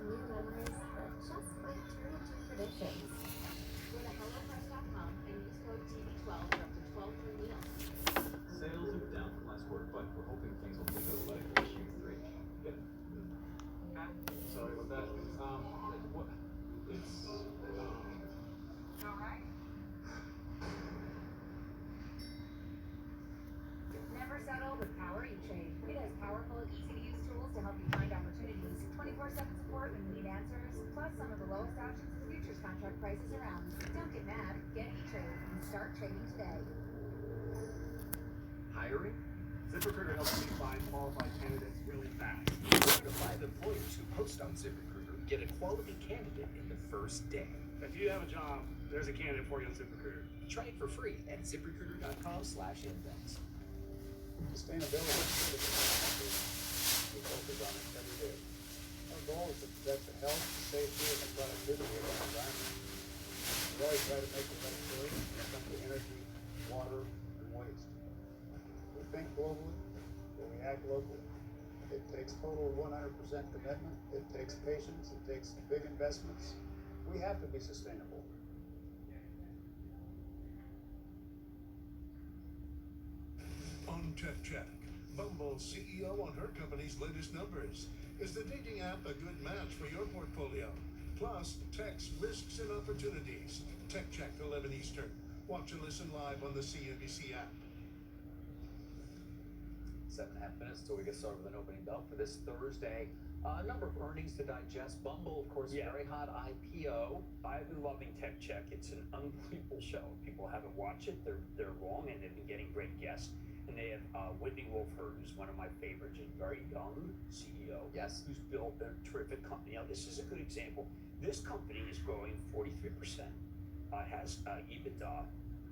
some new memories that just might turn into traditions. Go to HelloFresh.com and use code TV12 for up to 12 free meals. Sales are down from last quarter, but we're hoping things will pick up like Q3. Get it? Okay. Sorry about that. What? It's, All right. Never settle with Power E-Trade. It has powerful, easy-to-use tools to help you find opportunities, 24/7 support when you need answers, plus some of the lowest options and futures contract prices around. Don't get mad. Get E-Trade and start trading today. Hiring? ZipRecruiter helps you find qualified candidates really fast. 4 to 5 employers who post on ZipRecruiter get a quality candidate in the first day. If you have a job, there's a candidate for you on ZipRecruiter. Try it for free at ZipRecruiter.com/index. Sustainability we focus on it every day. Our goal is to protect the health, safety, and the productivity of our environment. We always try to make the right choice when it comes to energy, water, and waste. We think globally, but we act locally. It takes total 100% commitment. It takes patience. It takes big investments. We have to be sustainable. On Tech Check, Bumble's CEO on her company's latest numbers. Is the dating app a good match for your portfolio? Plus, tech's risks and opportunities. Tech Check 11 Eastern. Watch and listen live on the CNBC app. 7.5 minutes till we get started with an opening bell for this Thursday. A number of earnings to digest. Bumble, of course, very hot IPO. I've been loving Tech Check. It's an unbelievable show. If people haven't watched it, they're wrong, and they've been getting great guests. And they have Whitney Wolford, who's one of my favorites, a very young CEO. Yes. Who's built a terrific company. Now, this is a good example. This company is growing 43%. Has EBITDA,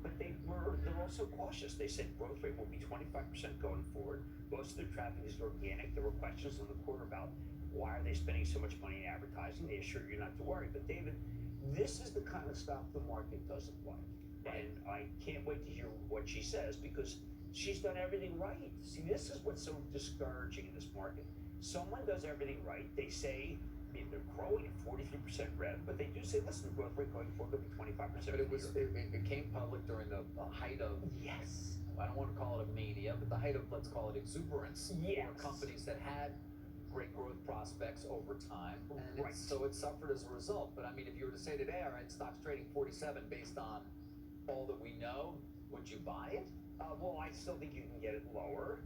but they're also cautious. They said growth rate will be 25% going forward. Most of their traffic is organic. There were questions on the quarter about why are they spending so much money in advertising. They assure you not to worry. But David, this is the kind of stuff the market doesn't like. And I can't wait to hear what she says because she's done everything right. See, this is what's so discouraging in this market. Someone does everything right. They say, I mean, they're growing at 43% rev, but they do say, listen, the growth rate going forward will be 25%. But it became public during the height of, yes, I don't want to call it a mania, but the height of, let's call it exuberance. Yes. For companies that had great growth prospects over time. And Right. so it suffered as a result. But I mean, if you were to say today, all right, stock's trading 47 based on all that we know, would you buy it? Well, I still think you can get it lower,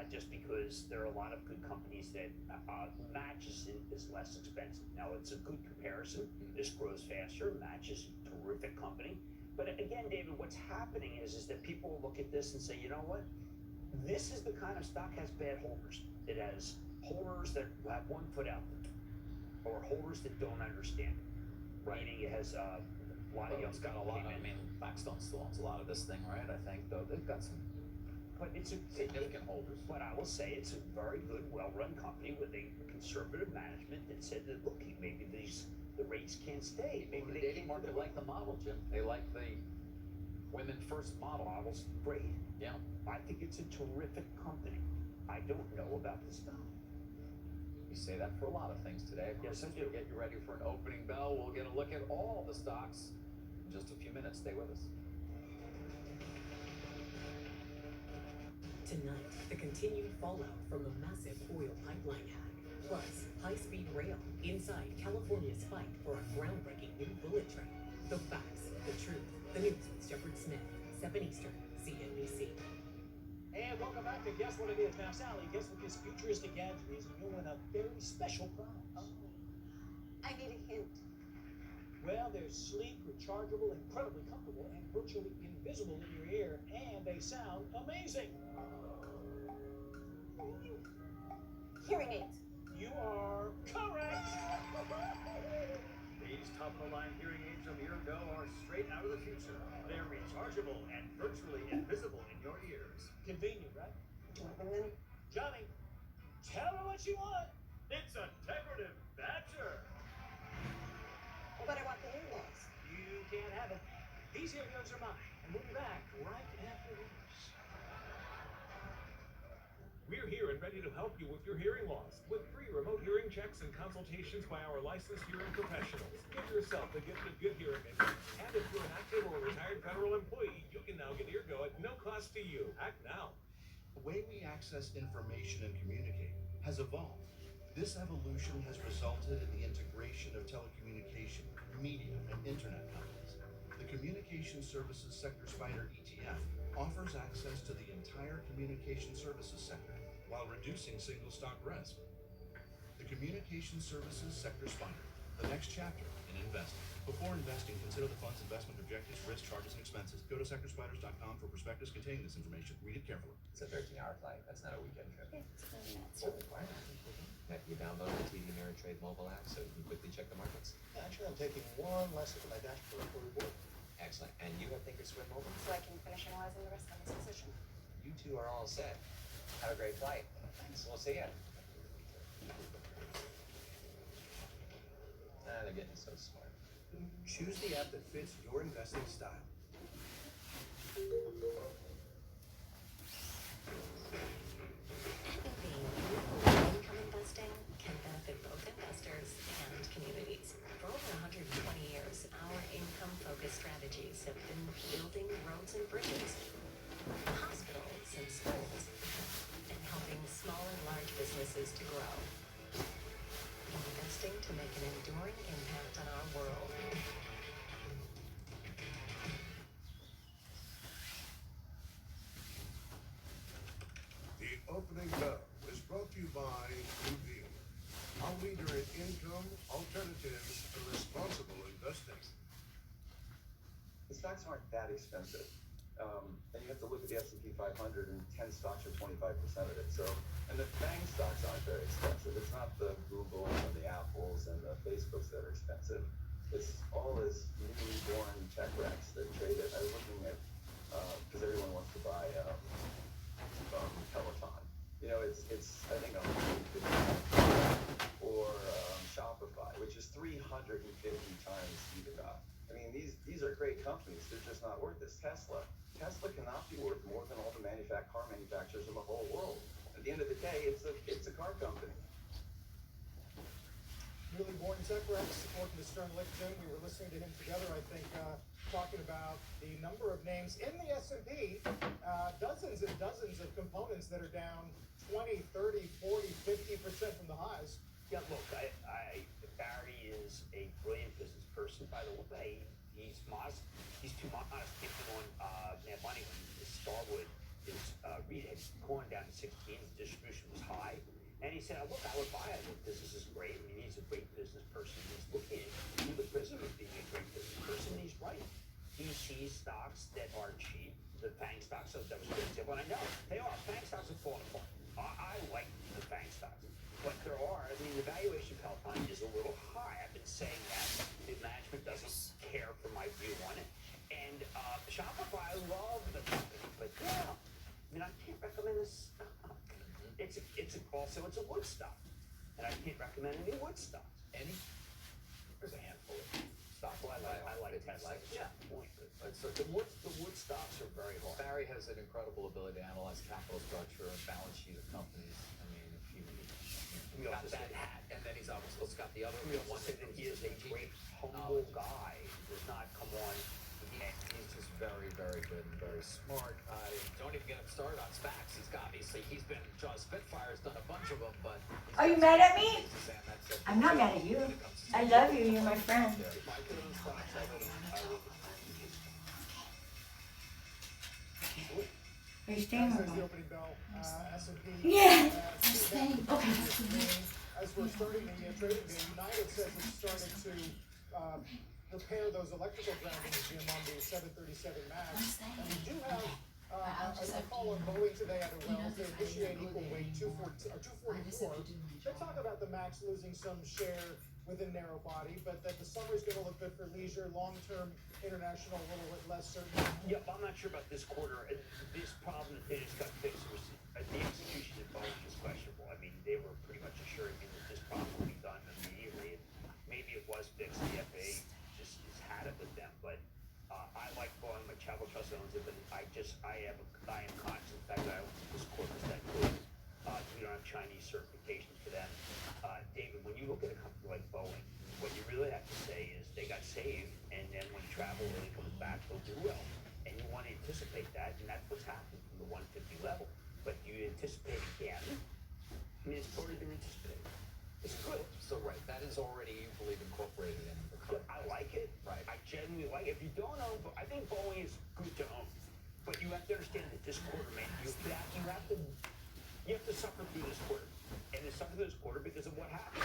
just because there are a lot of good companies that Match is less expensive. Now, it's a good comparison. This grows faster. Match is a terrific company. But again, David, what's happening is that people look at this and say, you know what? This is the kind of stock has bad holders. It has holders that have one foot out the door, or holders that don't understand it. Right. Meaning it has a lot of young. It's got a lot of, I mean, Blackstone still owns a lot of this thing, right? I think, though, they've got some But it's a significant holders. But I will say it's a very good, well-run company with a conservative management that said that, look, maybe the rates can't stay. Maybe The they dating can't market like the model, Jim. They like the women first model. Model's great. Yeah. I think it's a terrific company. I don't know about this stuff. You say that for a lot of things today. Of course, Yes, I as do. we get you ready for an opening bell, we'll get a look at all the stocks in just a few minutes. Stay with us. Tonight, the continued fallout from the massive oil pipeline hack, plus high-speed rail inside California's fight for a groundbreaking new bullet train. The facts, the truth, the news with Shepard Smith, 7 Eastern, CNBC. And welcome back to Guess What It Is. Now, Sally, guess what this futuristic gadget is, and you'll win a very special prize. Oh, I need a hint. Well, they're sleek, rechargeable, incredibly comfortable, and virtually invisible in your ear, and they sound amazing. Hearing aids. You are correct. These top-of-the-line hearing aids from Ear Go are straight out of the future. They're rechargeable and virtually invisible in your ears. Convenient, right? Do you want to bring them in? Johnny, tell her what you want. It's a decorative badger. But I want the new ones. You can't have it. These earbuds are mine, and we'll be back right after this. We're here and ready to help you with your hearing loss with free remote hearing checks and consultations by our licensed hearing professionals. Give yourself the gift of good hearing aids. And if you're an active or retired federal employee, you can now get EarGo at no cost to you. Act now. The way we access information and communicate has evolved. This evolution has resulted in the integration of telecommunication, media, and internet companies. The Communication Services Sector Spider ETF offers access to the entire communication services sector while reducing single stock risk. The Communication Services Sector Spider, the next chapter in investing. Before investing, consider the fund's investment objectives, risk, charges, and expenses. Go to sectorspiders.com for prospectus containing this information. Read it carefully. It's a 13-hour flight. That's not a weekend trip. It's 30 minutes. Heck, you download the TD Ameritrade mobile app so you can quickly check the markets. Actually, I'm taking one lesson in my dashboard for report. Excellent. And you have Thinkorswim mobile? So I can finish analyzing the rest of this position. You two are all set. Have a great flight. Thanks. We'll see ya. Ah, they're getting so smart. Choose the app that fits your investing style. Income investing can benefit both investors and communities. For over 120 years, our income-focused strategies have been building roads and bridges, hospitals and schools, and helping small and large businesses to grow. Investing to make an enduring impact on our world. The opening bell is brought to you by New Deal, a leader in income, alternatives, and responsible investing. The stocks aren't that expensive. And you have to look at the S&P 500 and 10 stocks are 25% of it. So, and the FANG stocks aren't very expensive. It's not the Googles and the Apples and the Facebooks that are expensive. It's all this newly born tech wrecks that trade it. I was looking at, because everyone wants to buy Peloton. You know, it's I think or Shopify, which is 350 times EBITDA. I mean, these are great companies. They're just not worth this. Tesla cannot be worth more than all the car manufacturers in the whole world. At the end of the day, it's a car company. Newly born tech wrecks, according to Stern Lichten. We were listening to him together, I think, talking about the number of names in the S&P, dozens and dozens of components that are down 20, 30, 40, 50% from the highs. Yeah, look, Barry is a brilliant business person, by the way. He's modest. He's too modest. Keep him on Mad Money when Starwood is Reed had gone down to 16. The distribution was high, and he said, "Look, I would buy it. Look, this is great. I mean, he's a great business person. He's looking at the president being a great business person. He's right. He sees stocks that are cheap. The FANG stocks, that was a good example. And I know they are. FANG stocks are falling apart. I like the FANG stocks. But there are, I mean, the valuation of Peloton is a little high. I've been saying that. The management doesn't care for my view on it. And Shopify, I love the company. But yeah, I mean, I can't recommend this stock. It's a wood stock. And I can't recommend any wood stocks. Any? There's a handful of stocks. Well, I like Tesla. Yeah, point. But so The wood stocks are very hard. Barry has an incredible ability to analyze capital structure and balance sheet of companies. I mean, he got that hat, and then he's also got the other one. Say that he is a great, humble guy. He does not come on. He's just very, very good and very smart. Don't even get him started on SPACs. He's been, John Spitfire's done a bunch of them, but... Are you mad at me? I'm not mad at you. I love you. You're my friend. Are you staying or As the what? opening bell, S&P. Yeah, I'm staying. Okay. As we're starting the trading day, United says it's starting to repair those electrical groundings, Jim, on the 737 MAX. And we do have a call on Boeing today out of Wells. They initiate equal weight 244. They talk about the MAX losing some share within narrow body, but that the summer's going to look good for leisure, long-term international a little bit less certain. Yep, I'm not sure about this quarter. This problem that they just got fixed was the execution of Boeing is questionable. I mean, they were pretty much assuring me that this problem would be done immediately, and maybe it was fixed. The FAA just has had it with them, but I like Boeing. My Travel Trust owns it, but I am conscious of the fact that I don't think this quarter is that good. Chinese certifications for them. David, when you look at a company like Boeing, what you really have to say is they got saved, and then when travel really comes back, they'll do well. And you want to anticipate that, and that's what's happened from the 150 level. But do you anticipate again? I mean, it's already been anticipated. It's good. So right, that is already, you believe, incorporated in the current. I like it. Right. I genuinely like it. If you don't own, I think Boeing is good to own. But you have to understand that this quarter, man, you have to suffer through this quarter. And it's suffer through this quarter because of what happened.